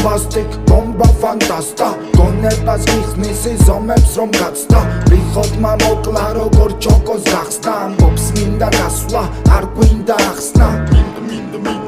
bombastic, bomba fantasta გონებას გიხსნის ზომებს რომ გაცდა რიხოდმა მოკლა როგორ ჩოკოს გახსნა ამბობს მინდა გასვლა არ გვინდა ახსნა მინდა